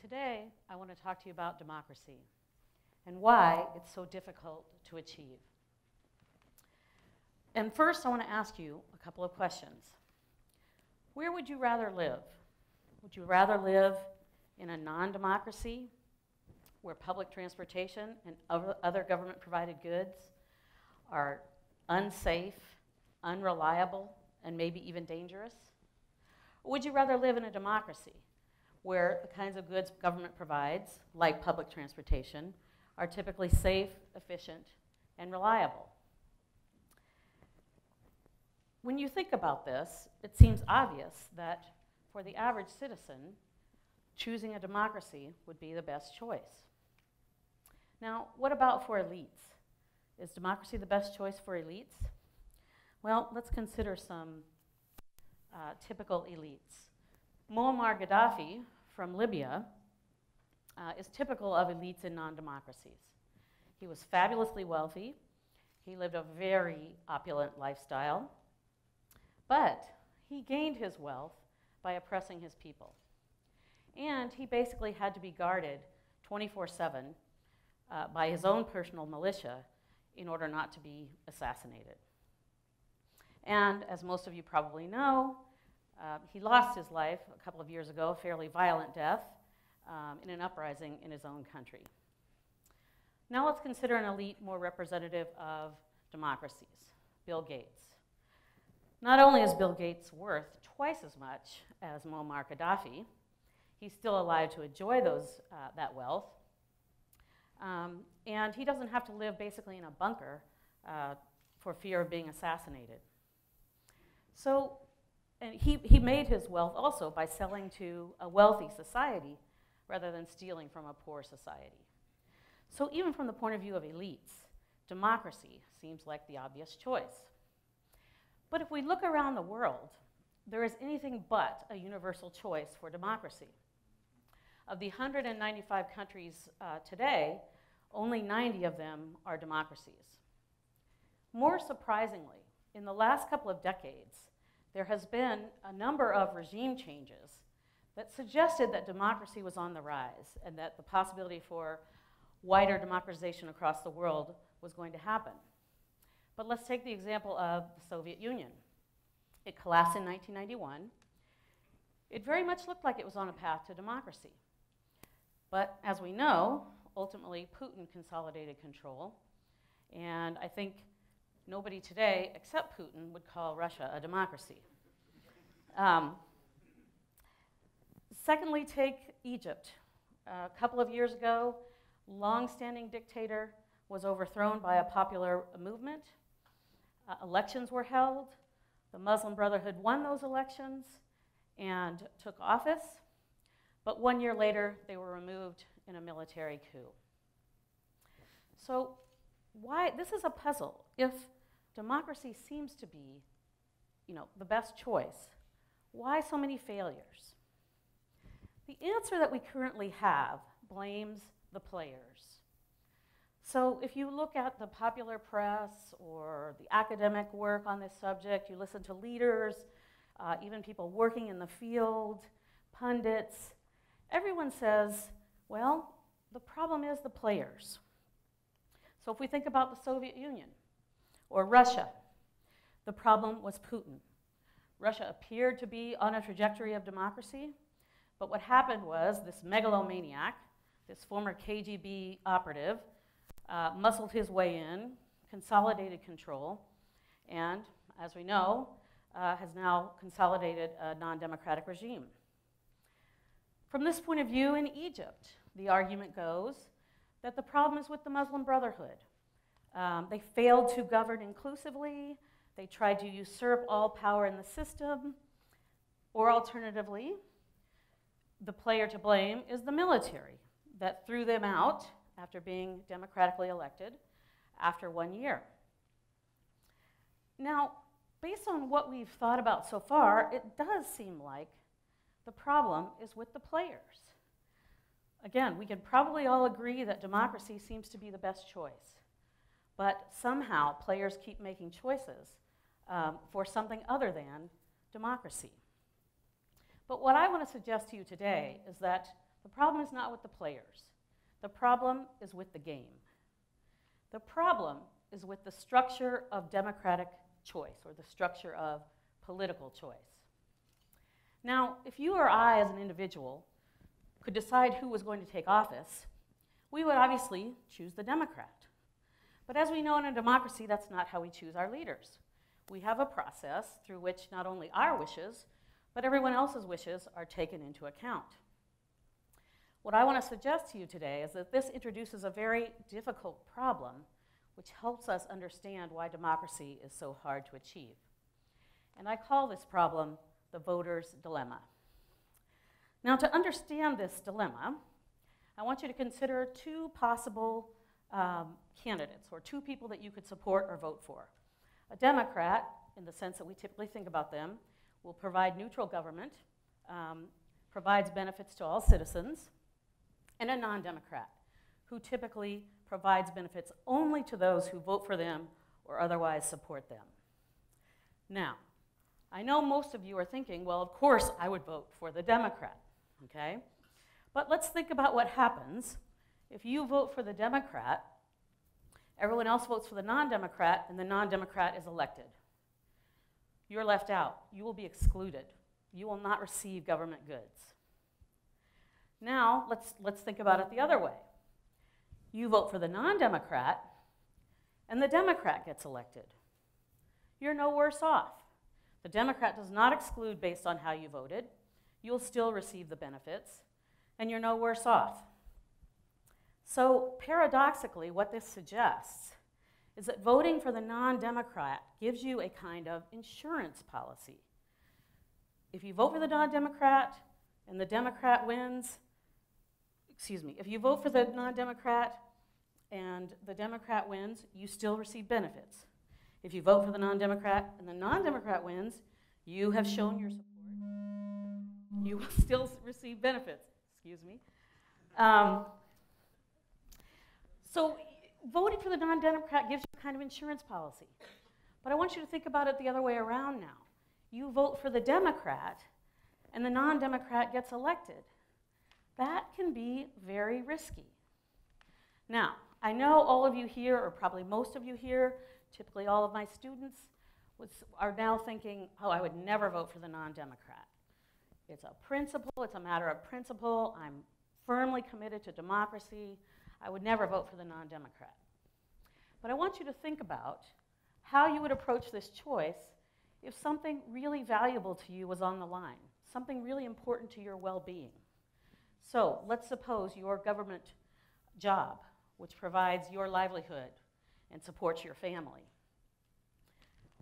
Today, I want to talk to you about democracy and why it's so difficult to achieve. And first, I want to ask you a couple of questions. Where would you rather live? Would you rather live in a non-democracy where public transportation and other government-provided goods are unsafe, unreliable, and maybe even dangerous? Or would you rather live in a democracy where the kinds of goods government provides, like public transportation, are typically safe, efficient, and reliable? When you think about this, it seems obvious that for the average citizen, choosing a democracy would be the best choice. Now, what about for elites? Is democracy the best choice for elites? Well, let's consider some typical elites. Muammar Gaddafi from Libya is typical of elites in non-democracies. He was fabulously wealthy. He lived a very opulent lifestyle. But he gained his wealth by oppressing his people. And he basically had to be guarded 24/7 by his own personal militia in order not to be assassinated. And as most of you probably know, he lost his life a couple of years ago, a fairly violent death, in an uprising in his own country. Now let's consider an elite more representative of democracies, Bill Gates. Not only is Bill Gates worth twice as much as Muammar Gaddafi, he's still alive to enjoy that wealth, and he doesn't have to live basically in a bunker for fear of being assassinated. So, and he made his wealth also by selling to a wealthy society rather than stealing from a poor society. So even from the point of view of elites, democracy seems like the obvious choice. But if we look around the world, there is anything but a universal choice for democracy. Of the 195 countries today, only 90 of them are democracies. More surprisingly, in the last couple of decades, there has been a number of regime changes that suggested that democracy was on the rise and that the possibility for wider democratization across the world was going to happen. But let's take the example of the Soviet Union. It collapsed in 1991. It very much looked like it was on a path to democracy. But as we know, ultimately Putin consolidated control, and I think nobody today except Putin would call Russia a democracy. Secondly, take Egypt. A couple of years ago, long-standing dictator was overthrown by a popular movement. Elections were held. The Muslim Brotherhood won those elections and took office. But 1 year later, they were removed in a military coup. So this is a puzzle. If democracy seems to be, the best choice, why so many failures? The answer that we currently have blames the players. So if you look at the popular press or the academic work on this subject, you listen to leaders, even people working in the field, pundits, everyone says, well, the problem is the players. So if we think about the Soviet Union or Russia, the problem was Putin. Russia appeared to be on a trajectory of democracy, but what happened was this megalomaniac, this former KGB operative, muscled his way in, consolidated control, and, as we know, has now consolidated a non-democratic regime. From this point of view, in Egypt, the argument goes that the problem is with the Muslim Brotherhood. They failed to govern inclusively. They tried to usurp all power in the system. Or alternatively, the player to blame is the military that threw them out after being democratically elected after 1 year. Now, based on what we've thought about so far, it does seem like The problem is with the players. Again, we can probably all agree that democracy seems to be the best choice. But somehow, players keep making choices for something other than democracy. But what I want to suggest to you today is that the problem is not with the players. The problem is with the game. The problem is with the structure of democratic choice, or the structure of political choice. Now, if you or I, as an individual, could decide who was going to take office, we would obviously choose the Democrat. But as we know in a democracy, that's not how we choose our leaders. We have a process through which not only our wishes, but everyone else's wishes are taken into account. What I want to suggest to you today is that this introduces a very difficult problem which helps us understand why democracy is so hard to achieve. And I call this problem the voter's dilemma. Now, to understand this dilemma, I want you to consider two possible candidates, or two people that you could support or vote for. A Democrat, in the sense that we typically think about them, will provide neutral government, provides benefits to all citizens, and a non-Democrat, who typically provides benefits only to those who vote for them or otherwise support them. Now, I know most of you are thinking, well, of course I would vote for the Democrat, okay? But let's think about what happens if you vote for the Democrat, everyone else votes for the non-Democrat, and the non-Democrat is elected. You're left out. You will be excluded. You will not receive government goods. Now, let's think about it the other way. You vote for the non-Democrat, and the Democrat gets elected. You're no worse off. The Democrat does not exclude based on how you voted. You'll still receive the benefits, and you're no worse off. So paradoxically, what this suggests is that voting for the non-Democrat gives you a kind of insurance policy. If you vote for the non-Democrat and the Democrat wins, if you vote for the non-Democrat and the Democrat wins, you still receive benefits. If you vote for the non-Democrat and the non-Democrat wins, you have shown your support. You will still receive benefits. So voting for the non-Democrat gives you a kind of insurance policy. But I want you to think about it the other way around now. You vote for the Democrat, and the non-Democrat gets elected. That can be very risky. Now, I know all of you here, or probably most of you here, typically all of my students, are now thinking, oh, I would never vote for the non-Democrat. It's a principle, it's a matter of principle. I'm firmly committed to democracy. I would never vote for the non-Democrat. But I want you to think about how you would approach this choice if something really valuable to you was on the line, something really important to your well-being. So let's suppose your government job, which provides your livelihood and supports your family,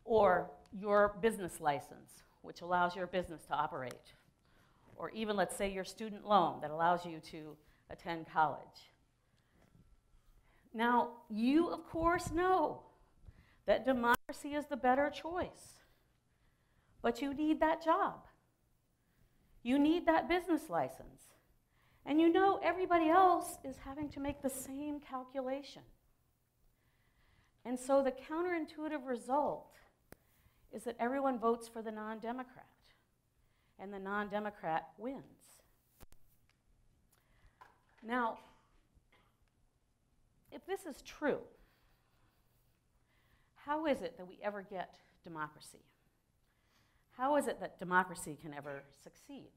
or your business license, which allows your business to operate, or even, let's say, your student loan that allows you to attend college. Now, you, of course, know that democracy is the better choice, but you need that job. You need that business license. And you know everybody else is having to make the same calculation. And so the counterintuitive result is that everyone votes for the non-Democrat, and the non-Democrat wins. Now, if this is true, how is it that we ever get democracy? How is it that democracy can ever succeed?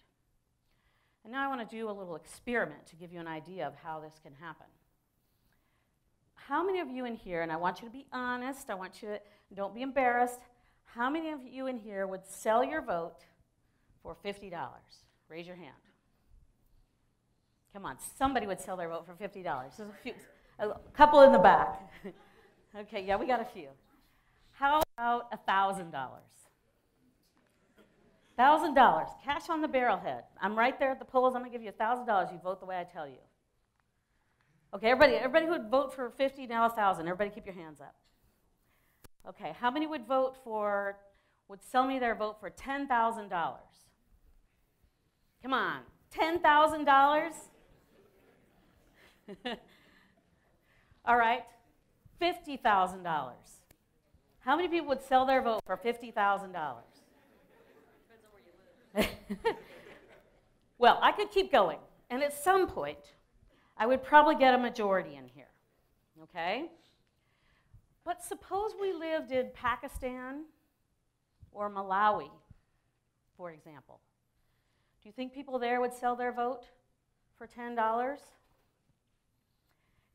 And now I want to do a little experiment to give you an idea of how this can happen. How many of you in here, and I want you to be honest, I want you to, don't be embarrassed, how many of you in here would sell your vote for $50? Raise your hand. Come on, somebody would sell their vote for $50. There's a couple in the back. Okay, yeah, we got a few. How about $1,000? $1,000, cash on the barrelhead. I'm right there at the polls. I'm going to give you $1,000. You vote the way I tell you. Okay, everybody who would vote for 50, now 1,000. Everybody keep your hands up. Okay, how many would vote for, would sell me their vote for $10,000? Come Come on, $10,000? All right, $50,000. How many people would sell their vote for $50,000? Depends on where you live. Well, I could keep going, and at some point, I would probably get a majority in here, okay? But suppose we lived in Pakistan or Malawi, for example. Do you think people there would sell their vote for $10?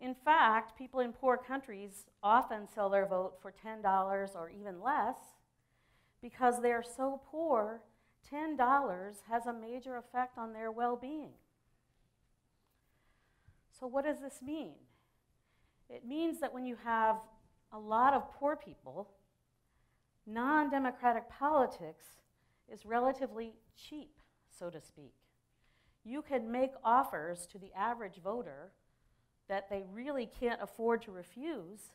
In fact, people in poor countries often sell their vote for $10 or even less because they are so poor, $10 has a major effect on their well-being. So what does this mean? It means that when you have a lot of poor people, non-democratic politics is relatively cheap, so to speak. You can make offers to the average voter that they really can't afford to refuse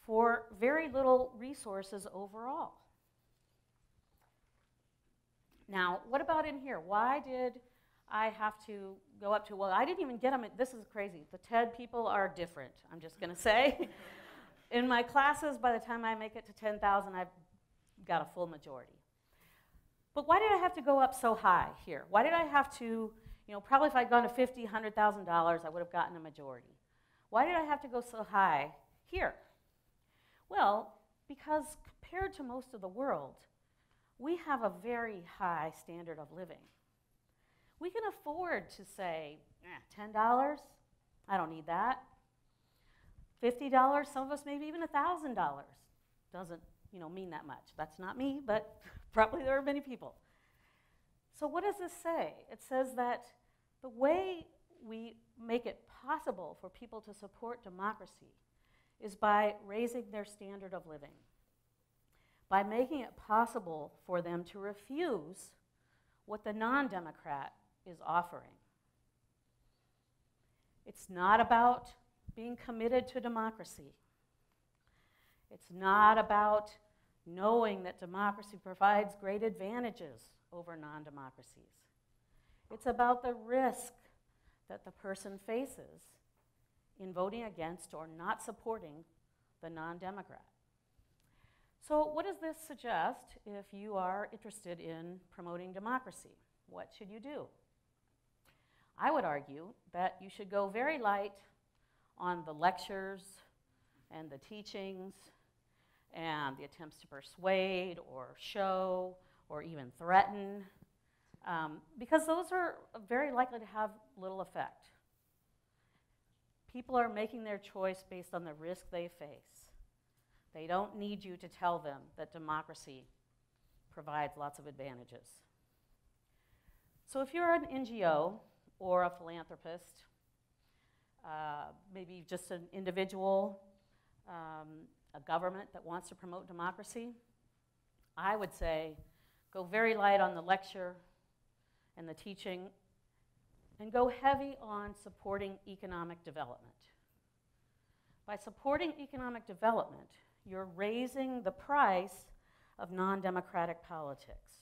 for very little resources overall. Now, what about in here? Why did I have to go up to, well, I didn't even get them, this is crazy. The TED people are different, I'm just going to say. In my classes, by the time I make it to 10,000, I've got a full majority. But why did I have to go up so high here? Why did I have to, probably if I'd gone to $50,000, $100,000, I would have gotten a majority. Why did I have to go so high here? Well, because compared to most of the world, we have a very high standard of living. We can afford to say, $10, I don't need that. $50, some of us maybe even $1,000. Doesn't, mean that much. That's not me, but probably there are many people. So what does this say? It says that the way we make it possible for people to support democracy is by raising their standard of living, by making it possible for them to refuse what the non-democrat is offering. It's not about being committed to democracy. It's not about knowing that democracy provides great advantages over non-democracies. It's about the risk that the person faces in voting against or not supporting the non-democrat. So what does this suggest if you are interested in promoting democracy? What should you do? I would argue that you should go very light on the lectures and the teachings and the attempts to persuade or show or even threaten, because those are very likely to have little effect. People are making their choice based on the risk they face. They don't need you to tell them that democracy provides lots of advantages. So if you're an NGO or a philanthropist, maybe just an individual, a government that wants to promote democracy, I would say go very light on the lecture and the teaching and go heavy on supporting economic development. By supporting economic development, you're raising the price of non-democratic politics.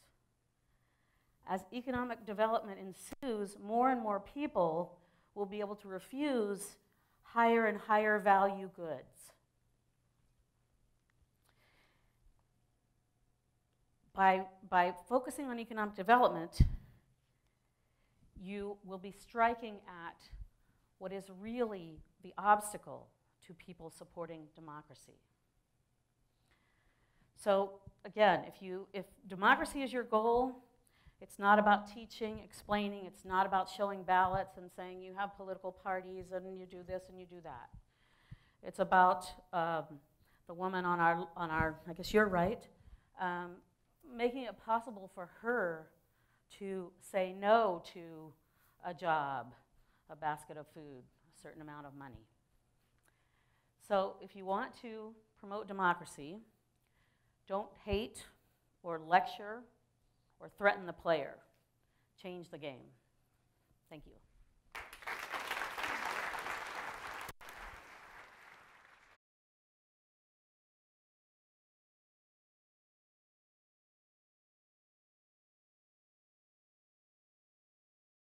As economic development ensues, more and more people will be able to refuse higher and higher value goods. By focusing on economic development, you will be striking at what is really the obstacle to people supporting democracy. So again, if democracy is your goal, it's not about teaching, explaining, it's not about showing ballots and saying you have political parties and you do this and you do that. It's about the woman on our, I guess you're right, making it possible for her to say no to a job, a basket of food, a certain amount of money. So if you want to promote democracy, don't hate or lecture or threaten the player. Change the game. Thank you.